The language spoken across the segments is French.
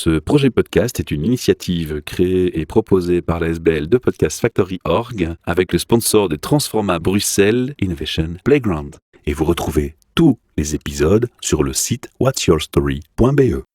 Ce projet podcast est une initiative créée et proposée par la SBL de Podcast Factory Org avec le sponsor de Transforma Bruxelles Innovation Playground. Et vous retrouvez tous les épisodes sur le site whatsyourstory.be.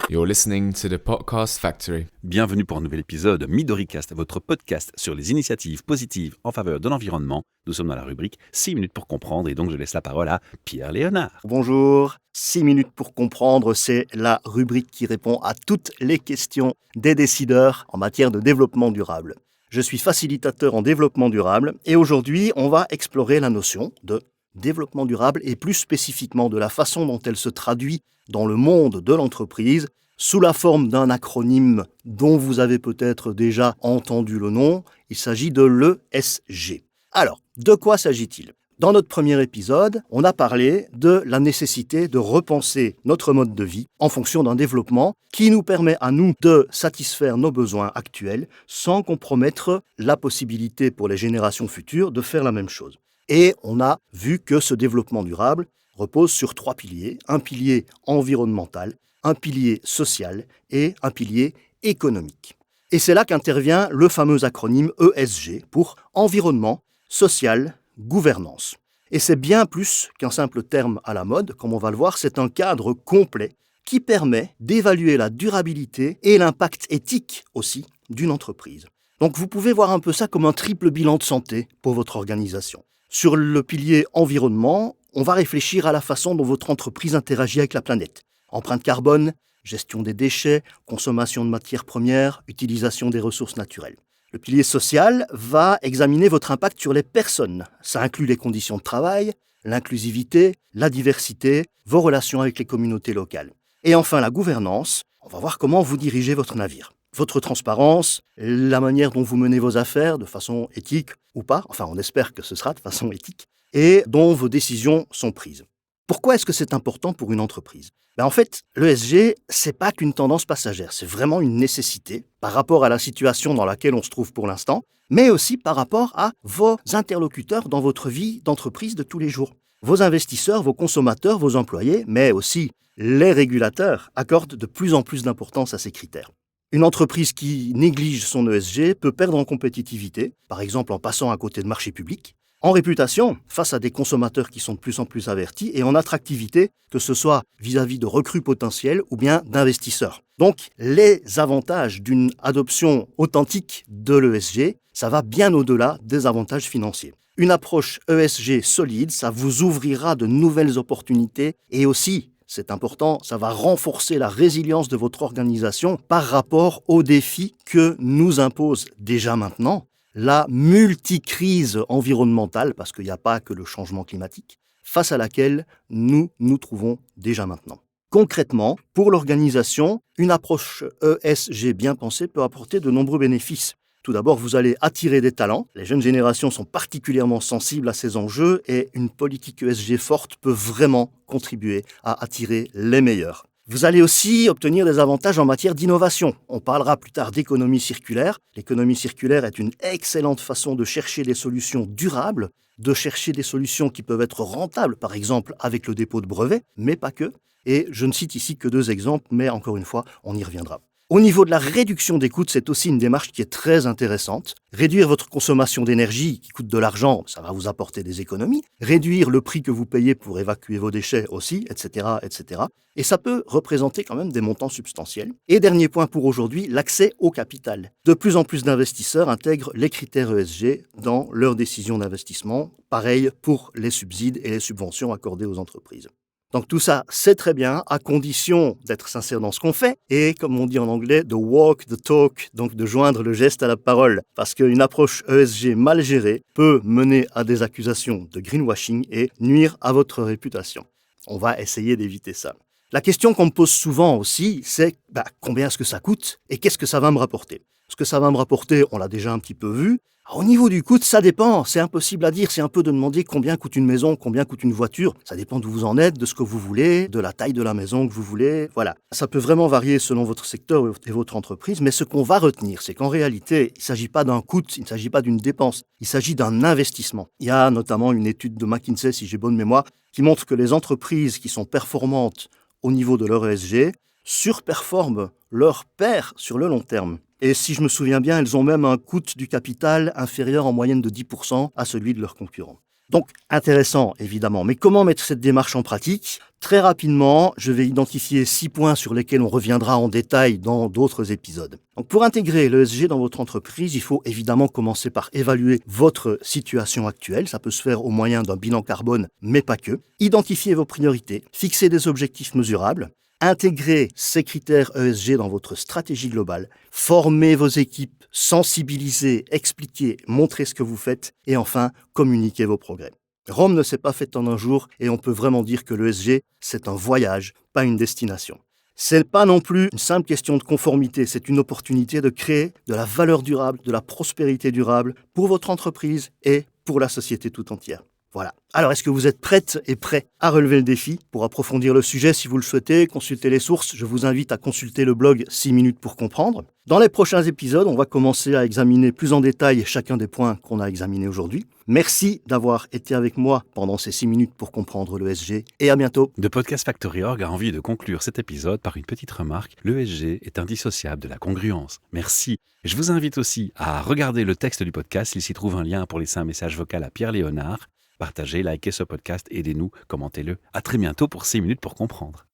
You're listening to the Podcast Factory. Bienvenue pour un nouvel épisode MidoriCast, votre podcast sur les initiatives positives en faveur de l'environnement. Nous sommes dans la rubrique 6 minutes pour comprendre et donc je laisse la parole à Pierre Léonard. Bonjour, 6 minutes pour comprendre, c'est la rubrique qui répond à toutes les questions des décideurs en matière de développement durable. Je suis facilitateur en développement durable et aujourd'hui on va explorer la notion de développement durable et plus spécifiquement de la façon dont elle se traduit dans le monde de l'entreprise sous la forme d'un acronyme dont vous avez peut-être déjà entendu le nom. Il s'agit de l'ESG. Alors, de quoi s'agit-il ? Dans notre premier épisode, on a parlé de la nécessité de repenser notre mode de vie en fonction d'un développement qui nous permet à nous de satisfaire nos besoins actuels sans compromettre la possibilité pour les générations futures de faire la même chose. Et on a vu que ce développement durable repose sur 3 piliers, un pilier environnemental, un pilier social et un pilier économique. Et c'est là qu'intervient le fameux acronyme ESG pour environnement, social, gouvernance. Et c'est bien plus qu'un simple terme à la mode, comme on va le voir, c'est un cadre complet qui permet d'évaluer la durabilité et l'impact éthique aussi d'une entreprise. Donc vous pouvez voir un peu ça comme un triple bilan de santé pour votre organisation. Sur le pilier environnement, on va réfléchir à la façon dont votre entreprise interagit avec la planète. Empreinte carbone, gestion des déchets, consommation de matières premières, utilisation des ressources naturelles. Le pilier social va examiner votre impact sur les personnes. Ça inclut les conditions de travail, l'inclusivité, la diversité, vos relations avec les communautés locales. Et enfin, la gouvernance, on va voir comment vous dirigez votre navire. Votre transparence, la manière dont vous menez vos affaires de façon éthique ou pas, enfin on espère que ce sera de façon éthique, et dont vos décisions sont prises. Pourquoi est-ce que c'est important pour une entreprise ? En fait, l'ESG, c'est pas qu'une tendance passagère, c'est vraiment une nécessité par rapport à la situation dans laquelle on se trouve pour l'instant, mais aussi par rapport à vos interlocuteurs dans votre vie d'entreprise de tous les jours. Vos investisseurs, vos consommateurs, vos employés, mais aussi les régulateurs accordent de plus en plus d'importance à ces critères. Une entreprise qui néglige son ESG peut perdre en compétitivité, par exemple en passant à côté de marchés publics, en réputation, face à des consommateurs qui sont de plus en plus avertis, et en attractivité, que ce soit vis-à-vis de recrues potentielles ou bien d'investisseurs. Donc, les avantages d'une adoption authentique de l'ESG, ça va bien au-delà des avantages financiers. Une approche ESG solide, ça vous ouvrira de nouvelles opportunités et aussi, c'est important, ça va renforcer la résilience de votre organisation par rapport aux défis que nous impose déjà maintenant la multicrise environnementale, parce qu'il n'y a pas que le changement climatique, face à laquelle nous nous trouvons déjà maintenant. Concrètement, pour l'organisation, une approche ESG bien pensée peut apporter de nombreux bénéfices. Tout d'abord, vous allez attirer des talents. Les jeunes générations sont particulièrement sensibles à ces enjeux et une politique ESG forte peut vraiment contribuer à attirer les meilleurs. Vous allez aussi obtenir des avantages en matière d'innovation. On parlera plus tard d'économie circulaire. L'économie circulaire est une excellente façon de chercher des solutions durables, de chercher des solutions qui peuvent être rentables, par exemple avec le dépôt de brevets, mais pas que. Et je ne cite ici que 2 exemples, mais encore une fois, on y reviendra. Au niveau de la réduction des coûts, c'est aussi une démarche qui est très intéressante. Réduire votre consommation d'énergie qui coûte de l'argent, ça va vous apporter des économies. Réduire le prix que vous payez pour évacuer vos déchets aussi, etc., etc. Et ça peut représenter quand même des montants substantiels. Et dernier point pour aujourd'hui, l'accès au capital. De plus en plus d'investisseurs intègrent les critères ESG dans leurs décisions d'investissement. Pareil pour les subsides et les subventions accordées aux entreprises. Donc tout ça, c'est très bien, à condition d'être sincère dans ce qu'on fait et, comme on dit en anglais, de walk the talk, donc de joindre le geste à la parole. Parce qu'une approche ESG mal gérée peut mener à des accusations de greenwashing et nuire à votre réputation. On va essayer d'éviter ça. La question qu'on me pose souvent aussi, c'est combien est-ce que ça coûte et qu'est-ce que ça va me rapporter ? Ce que ça va me rapporter, on l'a déjà un petit peu vu. Au niveau du coût, ça dépend, c'est impossible à dire, c'est un peu de demander combien coûte une maison, combien coûte une voiture. Ça dépend d'où vous en êtes, de ce que vous voulez, de la taille de la maison que vous voulez, voilà. Ça peut vraiment varier selon votre secteur et votre entreprise, mais ce qu'on va retenir, c'est qu'en réalité, il ne s'agit pas d'un coût, il ne s'agit pas d'une dépense, il s'agit d'un investissement. Il y a notamment une étude de McKinsey, si j'ai bonne mémoire, qui montre que les entreprises qui sont performantes au niveau de leur ESG surperforment leurs pairs sur le long terme. Et si je me souviens bien, elles ont même un coût du capital inférieur en moyenne de 10% à celui de leurs concurrents. Donc, intéressant, évidemment. Mais comment mettre cette démarche en pratique ? Très rapidement, je vais identifier 6 points sur lesquels on reviendra en détail dans d'autres épisodes. Donc, pour intégrer l'ESG dans votre entreprise, il faut évidemment commencer par évaluer votre situation actuelle. Ça peut se faire au moyen d'un bilan carbone, mais pas que. Identifier vos priorités, fixer des objectifs mesurables, intégrer ces critères ESG dans votre stratégie globale, former vos équipes, sensibiliser, expliquer, montrer ce que vous faites et enfin, communiquer vos progrès. Rome ne s'est pas faite en un jour et on peut vraiment dire que l'ESG, c'est un voyage, pas une destination. C'est pas non plus une simple question de conformité, c'est une opportunité de créer de la valeur durable, de la prospérité durable pour votre entreprise et pour la société tout entière. Voilà. Alors, est-ce que vous êtes prête et prêt à relever le défi ? Pour approfondir le sujet, si vous le souhaitez, consultez les sources. Je vous invite à consulter le blog 6 minutes pour comprendre. Dans les prochains épisodes, on va commencer à examiner plus en détail chacun des points qu'on a examinés aujourd'hui. Merci d'avoir été avec moi pendant ces 6 minutes pour comprendre l'ESG et à bientôt. The Podcast Factory Org a envie de conclure cet épisode par une petite remarque. L'ESG est indissociable de la congruence. Merci. Je vous invite aussi à regarder le texte du podcast. Il s'y trouve un lien pour laisser un message vocal à Pierre Léonard. Partagez, likez ce podcast, aidez-nous, commentez-le. À très bientôt pour 6 minutes pour comprendre.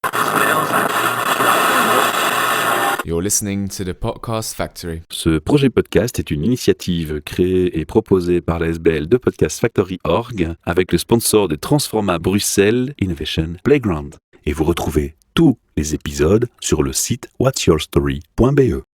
You're listening to the Podcast Factory. Ce projet podcast est une initiative créée et proposée par la SBL de Podcast Factory Org avec le sponsor de Transforma Bruxelles Innovation Playground. Et vous retrouvez tous les épisodes sur le site whatsyourstory.be.